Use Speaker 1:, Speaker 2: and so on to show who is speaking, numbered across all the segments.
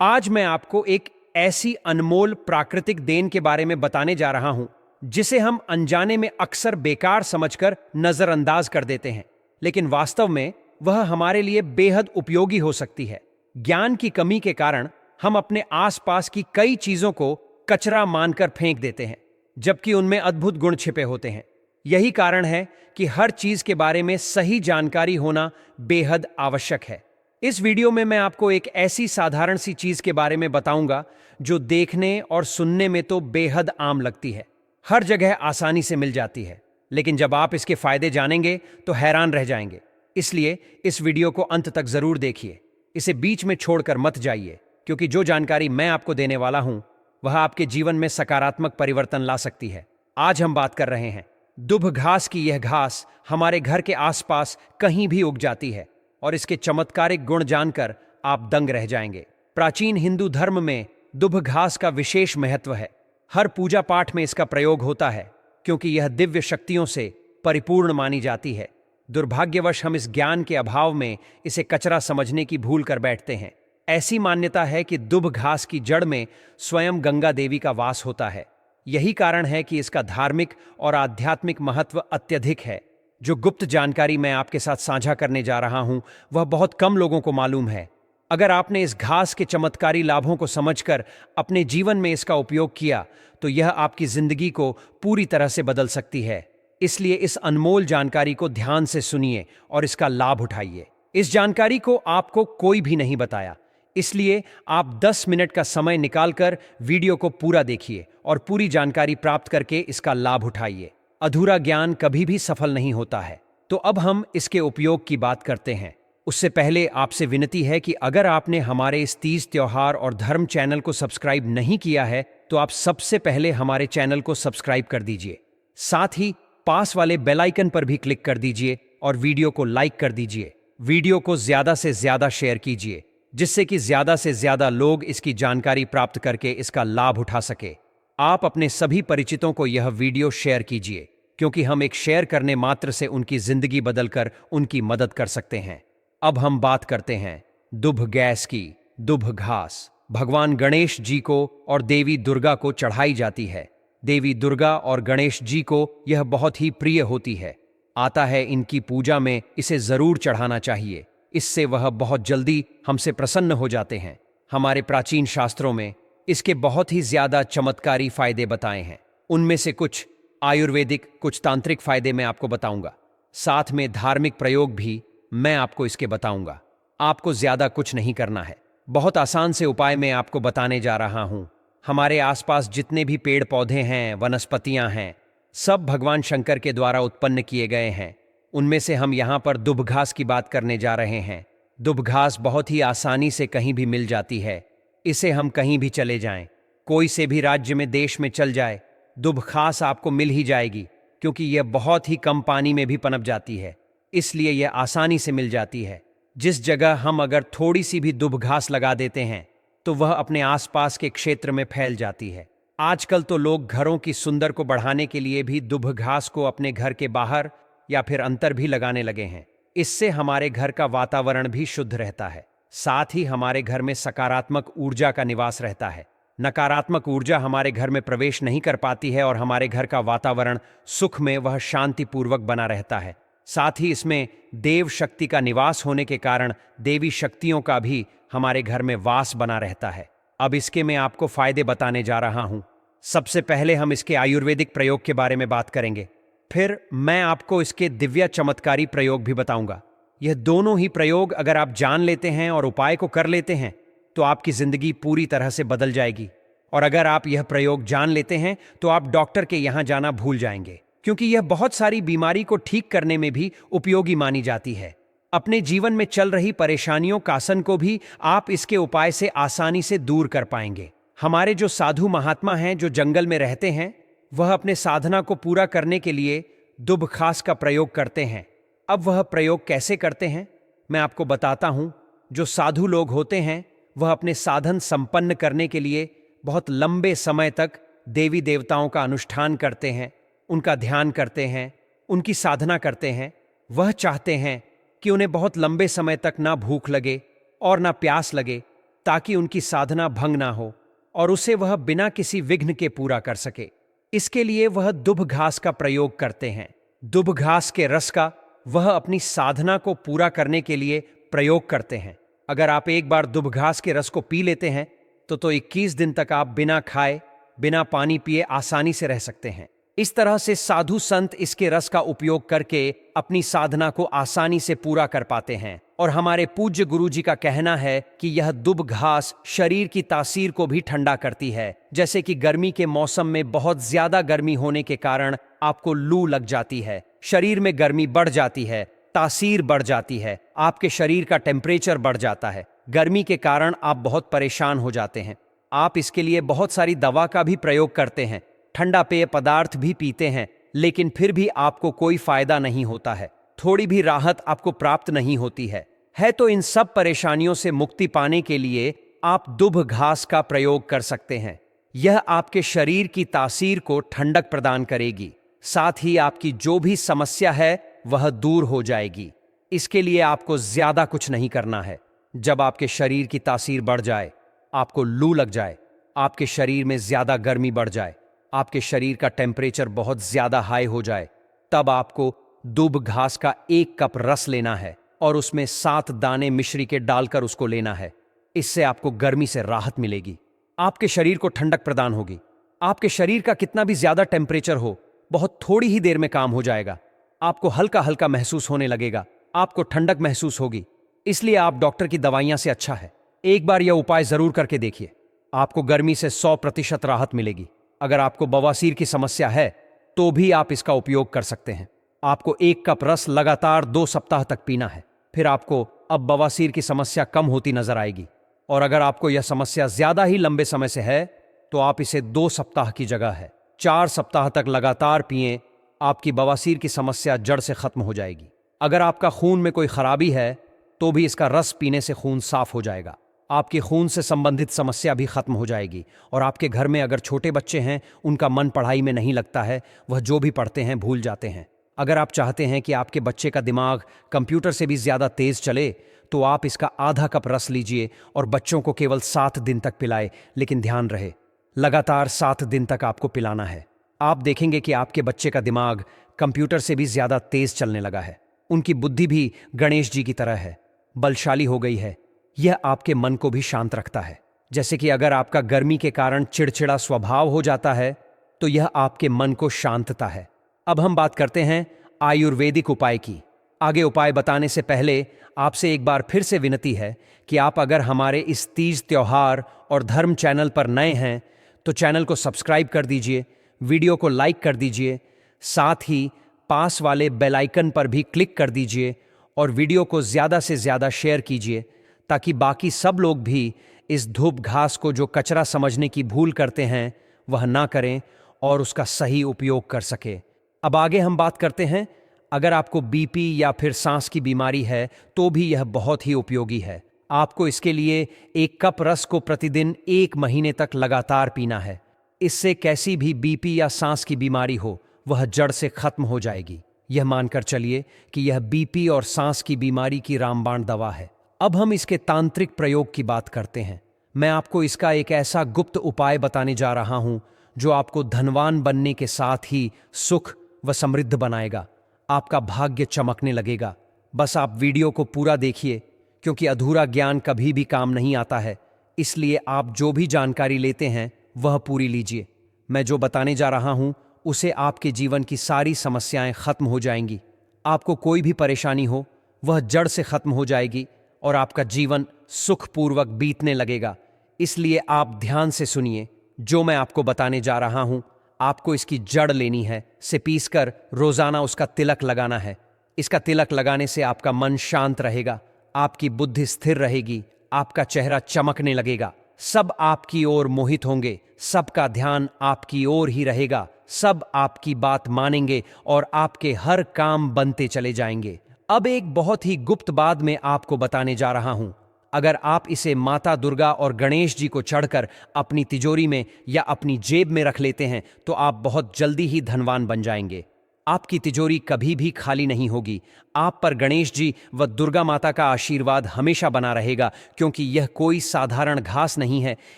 Speaker 1: आज मैं आपको एक ऐसी अनमोल प्राकृतिक देन के बारे में बताने जा रहा हूं जिसे हम अनजाने में अक्सर बेकार समझकर नजरअंदाज कर देते हैं, लेकिन वास्तव में वह हमारे लिए बेहद उपयोगी हो सकती है। ज्ञान की कमी के कारण हम अपने आसपास की कई चीजों को कचरा मानकर फेंक देते हैं, जबकि उनमें अद्भुत गुण छिपे होते हैं। यही कारण है कि हर चीज के बारे में सही जानकारी होना बेहद आवश्यक है। इस वीडियो में मैं आपको एक ऐसी साधारण सी चीज के बारे में बताऊंगा जो देखने और सुनने में तो बेहद आम लगती है, हर जगह आसानी से मिल जाती है, लेकिन जब आप इसके फायदे जानेंगे तो हैरान रह जाएंगे। इसलिए इस वीडियो को अंत तक जरूर देखिए, इसे बीच में छोड़कर मत जाइए, क्योंकि जो जानकारी मैं आपको देने वाला हूं वह आपके जीवन में सकारात्मक परिवर्तन ला सकती है। आज हम बात कर रहे हैं दुभ घास की। यह घास हमारे घर के आसपास कहीं भी उग जाती है और इसके चमत्कारिक गुण जानकर आप दंग रह जाएंगे। प्राचीन हिंदू धर्म में दुभ घास का विशेष महत्व है। हर पूजा पाठ में इसका प्रयोग होता है क्योंकि यह दिव्य शक्तियों से परिपूर्ण मानी जाती है। दुर्भाग्यवश हम इस ज्ञान के अभाव में इसे कचरा समझने की भूल कर बैठते हैं। ऐसी मान्यता है कि दुभ घास की जड़ में स्वयं गंगा देवी का वास होता है। यही कारण है कि इसका धार्मिक और आध्यात्मिक महत्व अत्यधिक है। जो गुप्त जानकारी मैं आपके साथ साझा करने जा रहा हूं वह बहुत कम लोगों को मालूम है। अगर आपने इस घास के चमत्कारी लाभों को समझकर अपने जीवन में इसका उपयोग किया तो यह आपकी जिंदगी को पूरी तरह से बदल सकती है। इसलिए इस अनमोल जानकारी को ध्यान से सुनिए और इसका लाभ उठाइए। इस जानकारी को आपको कोई भी नहीं बताया, इसलिए आप 10 मिनट का समय निकालकर वीडियो को पूरा देखिए और पूरी जानकारी प्राप्त करके इसका लाभ उठाइए। अधूरा ज्ञान कभी भी सफल नहीं होता है। तो अब हम इसके उपयोग की बात करते हैं। उससे पहले आपसे विनती है कि अगर आपने हमारे इस तीज त्योहार और धर्म चैनल को सब्सक्राइब नहीं किया है तो आप सबसे पहले हमारे चैनल को सब्सक्राइब कर दीजिए। साथ ही पास वाले बेल आइकन पर भी क्लिक कर दीजिए और वीडियो को लाइक कर दीजिए। वीडियो को ज्यादा से ज्यादा शेयर कीजिए जिससे कि ज्यादा से ज्यादा लोग इसकी जानकारी प्राप्त करके इसका लाभ उठा सके। आप अपने सभी परिचितों को यह वीडियो शेयर कीजिए, क्योंकि हम एक शेयर करने मात्र से उनकी जिंदगी बदलकर उनकी मदद कर सकते हैं। अब हम बात करते हैं दुभ गैस की। दुभ घास भगवान गणेश जी को और देवी दुर्गा को चढ़ाई जाती है। देवी दुर्गा और गणेश जी को यह बहुत ही प्रिय होती है। आता है इनकी पूजा में इसे जरूर चढ़ाना चाहिए, इससे वह बहुत जल्दी हमसे प्रसन्न हो जाते हैं। हमारे प्राचीन शास्त्रों में इसके बहुत ही ज्यादा चमत्कारी फायदे बताए हैं। उनमें से कुछ आयुर्वेदिक, कुछ तांत्रिक फायदे मैं आपको बताऊंगा। साथ में धार्मिक प्रयोग भी मैं आपको इसके बताऊंगा। आपको ज्यादा कुछ नहीं करना है, बहुत आसान से उपाय मैं आपको बताने जा रहा हूं। हमारे आसपास जितने भी पेड़ पौधे हैं, वनस्पतियां हैं, सब भगवान शंकर के द्वारा उत्पन्न किए गए हैं। उनमें से हम यहां पर दुभ घास की बात करने जा रहे हैं। दुभ घास बहुत ही आसानी से कहीं भी मिल जाती है। इसे हम कहीं भी चले जाएं, कोई से भी राज्य में, देश में चल जाए, दुभ घास आपको मिल ही जाएगी, क्योंकि यह बहुत ही कम पानी में भी पनप जाती है, इसलिए यह आसानी से मिल जाती है। जिस जगह हम अगर थोड़ी सी भी दुभ घास लगा देते हैं तो वह अपने आसपास के क्षेत्र में फैल जाती है। आजकल तो लोग घरों की सुंदर को बढ़ाने के लिए भी दुभ घास को अपने घर के बाहर या फिर अंदर भी लगाने लगे हैं। इससे हमारे घर का वातावरण भी शुद्ध रहता है, साथ ही हमारे घर में सकारात्मक ऊर्जा का निवास रहता है। नकारात्मक ऊर्जा हमारे घर में प्रवेश नहीं कर पाती है और हमारे घर का वातावरण सुख में वह शांतिपूर्वक बना रहता है। साथ ही इसमें देव शक्ति का निवास होने के कारण देवी शक्तियों का भी हमारे घर में वास बना रहता है। अब इसके मैं आपको फायदे बताने जा रहा हूं। सबसे पहले हम इसके आयुर्वेदिक प्रयोग के बारे में बात करेंगे, फिर मैं आपको इसके दिव्य चमत्कारी प्रयोग भी बताऊंगा। यह दोनों ही प्रयोग अगर आप जान लेते हैं और उपाय को कर लेते हैं तो आपकी जिंदगी पूरी तरह से बदल जाएगी। और अगर आप यह प्रयोग जान लेते हैं तो आप डॉक्टर के यहां जाना भूल जाएंगे, क्योंकि यह बहुत सारी बीमारी को ठीक करने में भी उपयोगी मानी जाती है। अपने जीवन में चल रही परेशानियों कासन को भी आप इसके उपाय से आसानी से दूर कर पाएंगे। हमारे जो साधु महात्मा हैं जो जंगल में रहते हैं, वह अपने साधना को पूरा करने के लिए दुभ घास का प्रयोग करते हैं। अब वह प्रयोग कैसे करते हैं मैं आपको बताता हूं। जो साधु लोग होते हैं वह अपने साधन संपन्न करने के लिए बहुत लंबे समय तक देवी देवताओं का अनुष्ठान करते हैं, उनका ध्यान करते हैं, उनकी साधना करते हैं। वह चाहते हैं कि उन्हें बहुत लंबे समय तक ना भूख लगे और ना प्यास लगे, ताकि उनकी साधना भंग ना हो और उसे वह बिना किसी विघ्न के पूरा कर सके। इसके लिए वह दुभ घास का प्रयोग करते हैं। दुभ घास के रस का वह अपनी साधना को पूरा करने के लिए प्रयोग करते हैं। अगर आप एक बार दुभ घास के रस को पी लेते हैं तो 21 दिन तक आप बिना खाए बिना पानी पिए आसानी से रह सकते हैं। इस तरह से साधु संत इसके रस का उपयोग करके अपनी साधना को आसानी से पूरा कर पाते हैं। और हमारे पूज्य गुरु जी का कहना है कि यह दुभ घास शरीर की तासीर को भी ठंडा करती है। जैसे कि गर्मी के मौसम में बहुत ज्यादा गर्मी होने के कारण आपको लू लग जाती है, शरीर में गर्मी बढ़ जाती है, तासीर बढ़ जाती है, आपके शरीर का टेम्परेचर बढ़ जाता है, गर्मी के कारण आप बहुत परेशान हो जाते हैं। आप इसके लिए बहुत सारी दवा का भी प्रयोग करते हैं, ठंडा पेय पदार्थ भी पीते हैं, लेकिन फिर भी आपको कोई फायदा नहीं होता है, थोड़ी भी राहत आपको प्राप्त नहीं होती है। तो इन सब परेशानियों से मुक्ति पाने के लिए आप दुभ घास का प्रयोग कर सकते हैं। यह आपके शरीर की तासीर को ठंडक प्रदान करेगी, साथ ही आपकी जो भी समस्या है वह दूर हो जाएगी। इसके लिए आपको ज्यादा कुछ नहीं करना है। जब आपके शरीर की तासीर बढ़ जाए, आपको लू लग जाए, आपके शरीर में ज्यादा गर्मी बढ़ जाए, आपके शरीर का टेम्परेचर बहुत ज्यादा हाई हो जाए, तब आपको दुभ घास का 1 कप रस लेना है और उसमें 7 दाने मिश्री के डालकर उसको लेना है। इससे आपको गर्मी से राहत मिलेगी, आपके शरीर को ठंडक प्रदान होगी। आपके शरीर का कितना भी ज्यादा टेम्परेचर हो, बहुत थोड़ी ही देर में काम हो जाएगा। आपको हल्का हल्का महसूस होने लगेगा, आपको ठंडक महसूस होगी। इसलिए आप डॉक्टर की दवाइयां से अच्छा है, एक बार यह उपाय जरूर करके देखिए, आपको गर्मी से 100% राहत मिलेगी। अगर आपको बवासीर की समस्या है तो भी आप इसका उपयोग कर सकते हैं। आपको 1 कप रस लगातार 2 सप्ताह तक पीना है, फिर आपको अब बवासीर की समस्या कम होती नजर आएगी। और अगर आपको यह समस्या ज्यादा ही लंबे समय से है तो आप इसे 2 सप्ताह की जगह है 4 सप्ताह तक लगातार पिएं, आपकी बवासीर की समस्या जड़ से खत्म हो जाएगी। अगर आपका खून में कोई खराबी है तो भी इसका रस पीने से खून साफ हो जाएगा, आपके खून से संबंधित समस्या भी खत्म हो जाएगी। और आपके घर में अगर छोटे बच्चे हैं, उनका मन पढ़ाई में नहीं लगता है, वह जो भी पढ़ते हैं भूल जाते हैं। अगर आप चाहते हैं कि आपके बच्चे का दिमाग कंप्यूटर से भी ज्यादा तेज चले तो आप इसका आधा कप रस लीजिए और बच्चों को केवल 7 दिन तक पिलाए, लेकिन ध्यान रहे लगातार 7 दिन तक आपको पिलाना है। आप देखेंगे कि आपके बच्चे का दिमाग कंप्यूटर से भी ज्यादा तेज चलने लगा है, उनकी बुद्धि भी गणेश जी की तरह है, बलशाली हो गई है। यह आपके मन को भी शांत रखता है। जैसे कि अगर आपका गर्मी के कारण चिड़चिड़ा स्वभाव हो जाता है तो यह आपके मन को शांतता है। अब हम बात करते हैं आयुर्वेदिक उपाय की। आगे उपाय बताने से पहले आपसे एक बार फिर से विनती है कि आप अगर हमारे इस तीज त्योहार और धर्म चैनल पर नए हैं तो चैनल को सब्सक्राइब कर दीजिए, वीडियो को लाइक कर दीजिए, साथ ही पास वाले बेल आइकन पर भी क्लिक कर दीजिए और वीडियो को ज्यादा से ज्यादा शेयर कीजिए ताकि बाकी सब लोग भी इस धूप घास को जो कचरा समझने की भूल करते हैं वह ना करें और उसका सही उपयोग कर सके। अब आगे हम बात करते हैं, अगर आपको बीपी या फिर सांस की बीमारी है तो भी यह बहुत ही उपयोगी है। आपको इसके लिए 1 कप रस को प्रतिदिन 1 महीने तक लगातार पीना है। इससे कैसी भी बीपी या सांस की बीमारी हो वह जड़ से खत्म हो जाएगी। यह मानकर चलिए कि यह बीपी और सांस की बीमारी की रामबाण दवा है। अब हम इसके तांत्रिक प्रयोग की बात करते हैं। मैं आपको इसका एक ऐसा गुप्त उपाय बताने जा रहा हूं जो आपको धनवान बनने के साथ ही सुख व समृद्ध बनाएगा। आपका भाग्य चमकने लगेगा। बस आप वीडियो को पूरा देखिए, क्योंकि अधूरा ज्ञान कभी भी काम नहीं आता है। इसलिए आप जो भी जानकारी लेते हैं वह पूरी लीजिए। मैं जो बताने जा रहा हूं उसे आपके जीवन की सारी समस्याएं खत्म हो जाएंगी। आपको कोई भी परेशानी हो वह जड़ से खत्म हो जाएगी और आपका जीवन सुखपूर्वक बीतने लगेगा। इसलिए आप ध्यान से सुनिए। जो मैं आपको बताने जा रहा हूं, आपको इसकी जड़ लेनी है, से पीसकर रोजाना उसका तिलक लगाना है। इसका तिलक लगाने से आपका मन शांत रहेगा, आपकी बुद्धि स्थिर रहेगी, आपका चेहरा चमकने लगेगा, सब आपकी ओर मोहित होंगे, सबका ध्यान आपकी ओर ही रहेगा, सब आपकी बात मानेंगे और आपके हर काम बनते चले जाएंगे। अब एक बहुत ही गुप्त बात मैं आपको बताने जा रहा हूं। अगर आप इसे माता दुर्गा और गणेश जी को चढ़कर अपनी तिजोरी में या अपनी जेब में रख लेते हैं तो आप बहुत जल्दी ही धनवान बन जाएंगे। आपकी तिजोरी कभी भी खाली नहीं होगी। आप पर गणेश जी व दुर्गा माता का आशीर्वाद हमेशा बना रहेगा, क्योंकि यह कोई साधारण घास नहीं है।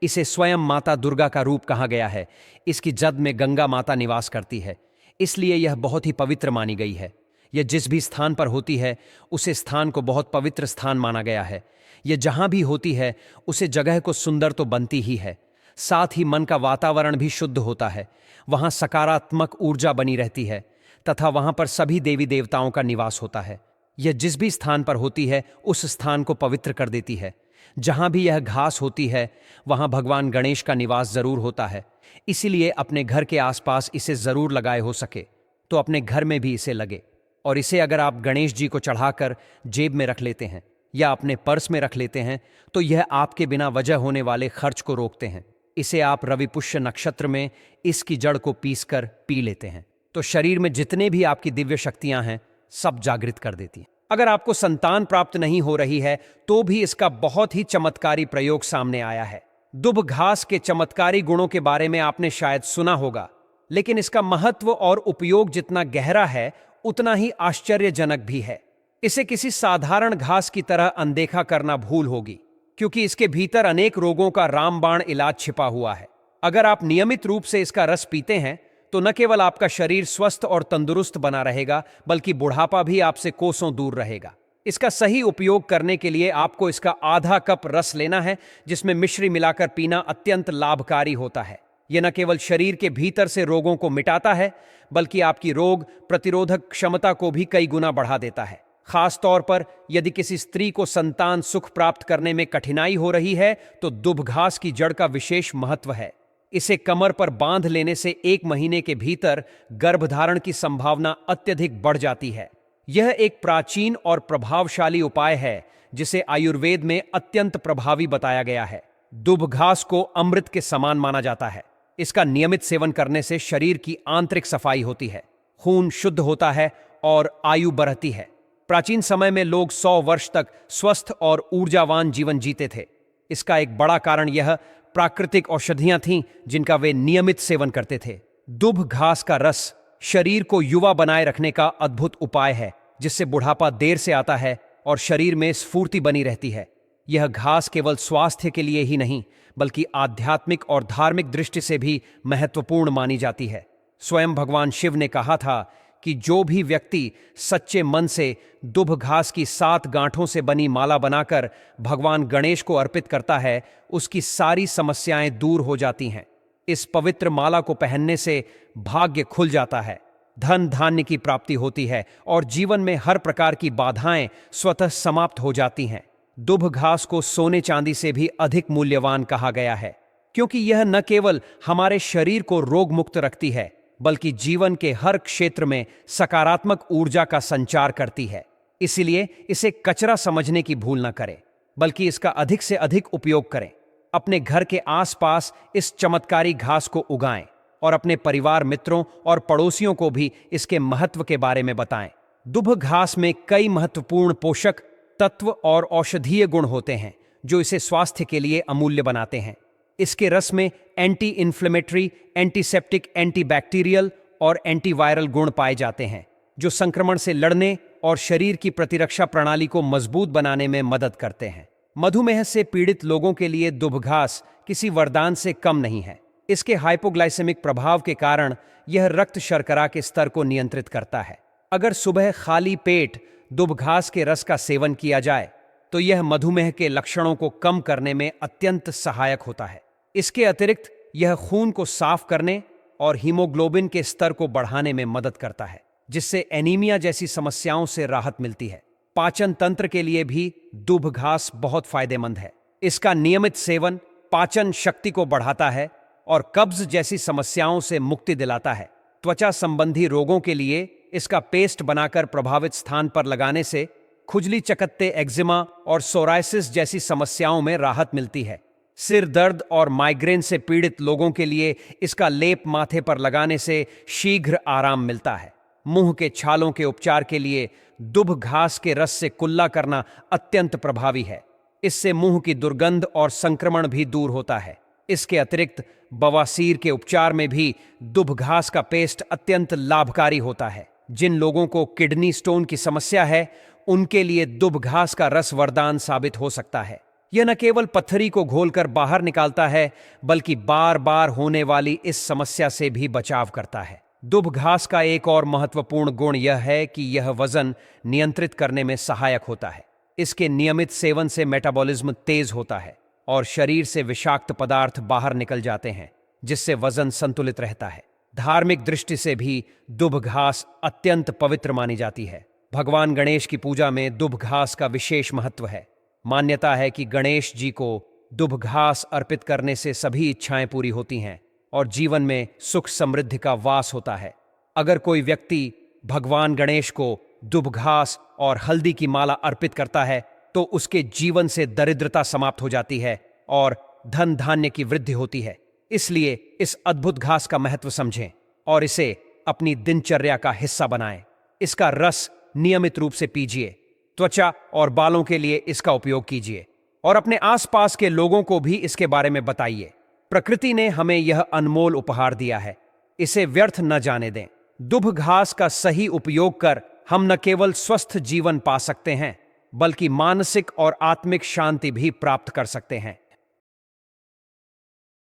Speaker 1: इसे स्वयं माता दुर्गा का रूप कहा गया है। इसकी जद में गंगा माता निवास करती है, इसलिए यह बहुत ही पवित्र मानी गई है। यह जिस भी स्थान पर होती है उसे स्थान को बहुत पवित्र स्थान माना गया है। यह जहां भी होती है उसे जगह को सुंदर तो बनती ही है, साथ ही मन का वातावरण भी शुद्ध होता है। वहां सकारात्मक ऊर्जा बनी रहती है तथा वहां पर सभी देवी देवताओं का निवास होता है। यह जिस भी स्थान पर होती है उस स्थान को पवित्र कर देती है। जहां भी यह घास होती है वहां भगवान गणेश का निवास जरूर होता है। इसीलिए अपने घर के आसपास इसे जरूर लगाए, हो सके तो अपने घर में भी इसे लगे। और इसे अगर आप गणेश जी को चढ़ाकर जेब में रख लेते हैं या अपने पर्स में रख लेते हैं तो यह आपके बिना वजह होने वाले खर्च को रोकते हैं। इसे आप रवि पुष्य नक्षत्र में इसकी जड़ को पीसकर पी लेते हैं तो शरीर में जितने भी आपकी दिव्य शक्तियां हैं सब जागृत कर देती हैं। अगर आपको संतान प्राप्त नहीं हो रही है तो भी इसका बहुत ही चमत्कारी प्रयोग सामने आया है। दुब घास के चमत्कारी गुणों के बारे में आपने शायद सुना होगा, लेकिन इसका महत्व और उपयोग जितना गहरा है उतना ही आश्चर्यजनक भी है। इसे किसी साधारण घास की तरह अनदेखा करना भूल होगी, क्योंकि इसके भीतर अनेक रोगों का रामबाण इलाज छिपा हुआ है। अगर आप नियमित रूप से इसका रस पीते हैं तो न केवल आपका शरीर स्वस्थ और तंदुरुस्त बना रहेगा, बल्कि बुढ़ापा भी आपसे कोसों दूर रहेगा। इसका सही उपयोग करने के लिए आपको इसका आधा कप रस लेना है, जिसमें मिश्री मिलाकर पीना अत्यंत लाभकारी होता है। यह न केवल शरीर के भीतर से रोगों को मिटाता है, बल्कि आपकी रोग प्रतिरोधक क्षमता को भी कई गुना बढ़ा देता है। खास तौर पर यदि किसी स्त्री को संतान सुख प्राप्त करने में कठिनाई हो रही है तो दुब घास की जड़ का विशेष महत्व है। इसे कमर पर बांध लेने से 1 महीने के भीतर गर्भधारण की संभावना अत्यधिक बढ़ जाती है। यह एक प्राचीन और प्रभावशाली उपाय है जिसे आयुर्वेद में अत्यंत प्रभावी बताया गया है। दुब घास को अमृत के समान माना जाता है। इसका नियमित सेवन करने से शरीर की आंतरिक सफाई होती है, खून शुद्ध होता है और आयु बढ़ती है। प्राचीन समय में लोग 100 वर्ष तक स्वस्थ और ऊर्जावान जीवन जीते थे। इसका एक बड़ा कारण यह प्राकृतिक औषधियां थीं जिनका वे नियमित सेवन करते थे। दुब घास का रस शरीर को युवा बनाए रखने का अद्भुत उपाय है, जिससे बुढ़ापा देर से आता है और शरीर में स्फूर्ति बनी रहती है। यह घास केवल स्वास्थ्य के लिए ही नहीं, बल्कि आध्यात्मिक और धार्मिक दृष्टि से भी महत्वपूर्ण मानी जाती है। स्वयं भगवान शिव ने कहा था कि जो भी व्यक्ति सच्चे मन से दुब घास की 7 गांठों से बनी माला बनाकर भगवान गणेश को अर्पित करता है, उसकी सारी समस्याएं दूर हो जाती हैं। इस पवित्र माला को पहनने से भाग्य खुल जाता है, धन धान्य की प्राप्ति होती है और जीवन में हर प्रकार की बाधाएं स्वतः समाप्त हो जाती हैं। दुब घास को सोने चांदी से भी अधिक मूल्यवान कहा गया है, क्योंकि यह न केवल हमारे शरीर को रोग मुक्त रखती है, बल्कि जीवन के हर क्षेत्र में सकारात्मक ऊर्जा का संचार करती है। इसीलिए इसे कचरा समझने की भूल न करें, बल्कि इसका अधिक से अधिक उपयोग करें। अपने घर के आसपास इस चमत्कारी घास को उगाएं और अपने परिवार, मित्रों और पड़ोसियों को भी इसके महत्व के बारे में बताएं। दुब घास में कई महत्वपूर्ण पोषक तत्व और औषधीय गुण होते हैं जो इसे स्वास्थ्य के लिए अमूल्य बनाते हैं। इसके रस में एंटी इन्फ्लेमेटरी, एंटीसेप्टिक, एंटीबैक्टीरियल और एंटीवायरल गुण पाए जाते हैं, जो संक्रमण से लड़ने और शरीर की प्रतिरक्षा प्रणाली को मजबूत बनाने में मदद करते हैं। मधुमेह से पीड़ित लोगों के लिए दुब घास किसी वरदान से कम नहीं है। इसके हाइपोग्लाइसेमिक प्रभाव के कारण यह रक्त शर्करा के स्तर को नियंत्रित करता है। अगर सुबह खाली पेट दुब घास के रस का सेवन किया जाए तो यह मधुमेह के लक्षणों को कम करने में अत्यंत सहायक होता है। इसके अतिरिक्त यह खून को साफ करने और हीमोग्लोबिन के स्तर को बढ़ाने में मदद करता है, जिससे एनीमिया जैसी समस्याओं से राहत मिलती है। पाचन तंत्र के लिए भी दुब घास बहुत फायदेमंद है। इसका नियमित सेवन पाचन शक्ति को बढ़ाता है और कब्ज जैसी समस्याओं से मुक्ति दिलाता है। त्वचा संबंधी रोगों के लिए इसका पेस्ट बनाकर प्रभावित स्थान पर लगाने से खुजली, चकत्ते, एक्जिमा और सोरायसिस जैसी समस्याओं में राहत मिलती है। सिर दर्द और माइग्रेन से पीड़ित लोगों के लिए इसका लेप माथे पर लगाने से शीघ्र आराम मिलता है। मुंह के छालों के उपचार के लिए दुब घास के रस से कुल्ला करना अत्यंत प्रभावी है। इससे मुंह की दुर्गंध और संक्रमण भी दूर होता है। इसके अतिरिक्त बवासीर के उपचार में भी दुभ घास का पेस्ट अत्यंत लाभकारी होता है। जिन लोगों को किडनी स्टोन की समस्या है, उनके लिए दुभ घास का रस वरदान साबित हो सकता है। यह न केवल पत्थरी को घोलकर बाहर निकालता है, बल्कि बार बार होने वाली इस समस्या से भी बचाव करता है। दुभ घास का एक और महत्वपूर्ण गुण यह है कि यह वजन नियंत्रित करने में सहायक होता है। इसके नियमित सेवन से मेटाबॉलिज्म तेज होता है और शरीर से विषाक्त पदार्थ बाहर निकल जाते हैं, जिससे वजन संतुलित रहता है। धार्मिक दृष्टि से भी दुभ घास अत्यंत पवित्र मानी जाती है। भगवान गणेश की पूजा में दुभ घास का विशेष महत्व है। मान्यता है कि गणेश जी को दुभ घास अर्पित करने से सभी इच्छाएं पूरी होती हैं और जीवन में सुख समृद्धि का वास होता है। अगर कोई व्यक्ति भगवान गणेश को दुभ घास और हल्दी की माला अर्पित करता है, तो उसके जीवन से दरिद्रता समाप्त हो जाती है और धन धान्य की वृद्धि होती है। इसलिए इस अद्भुत घास का महत्व समझें और इसे अपनी दिनचर्या का हिस्सा बनाएं। इसका रस नियमित रूप से पीजिए, त्वचा और बालों के लिए इसका उपयोग कीजिए और अपने आसपास के लोगों को भी इसके बारे में बताइए। प्रकृति ने हमें यह अनमोल उपहार दिया है, इसे व्यर्थ न जाने दें। दुभ घास का सही उपयोग कर हम न केवल स्वस्थ जीवन पा सकते हैं, बल्कि मानसिक और आत्मिक शांति भी प्राप्त कर सकते हैं।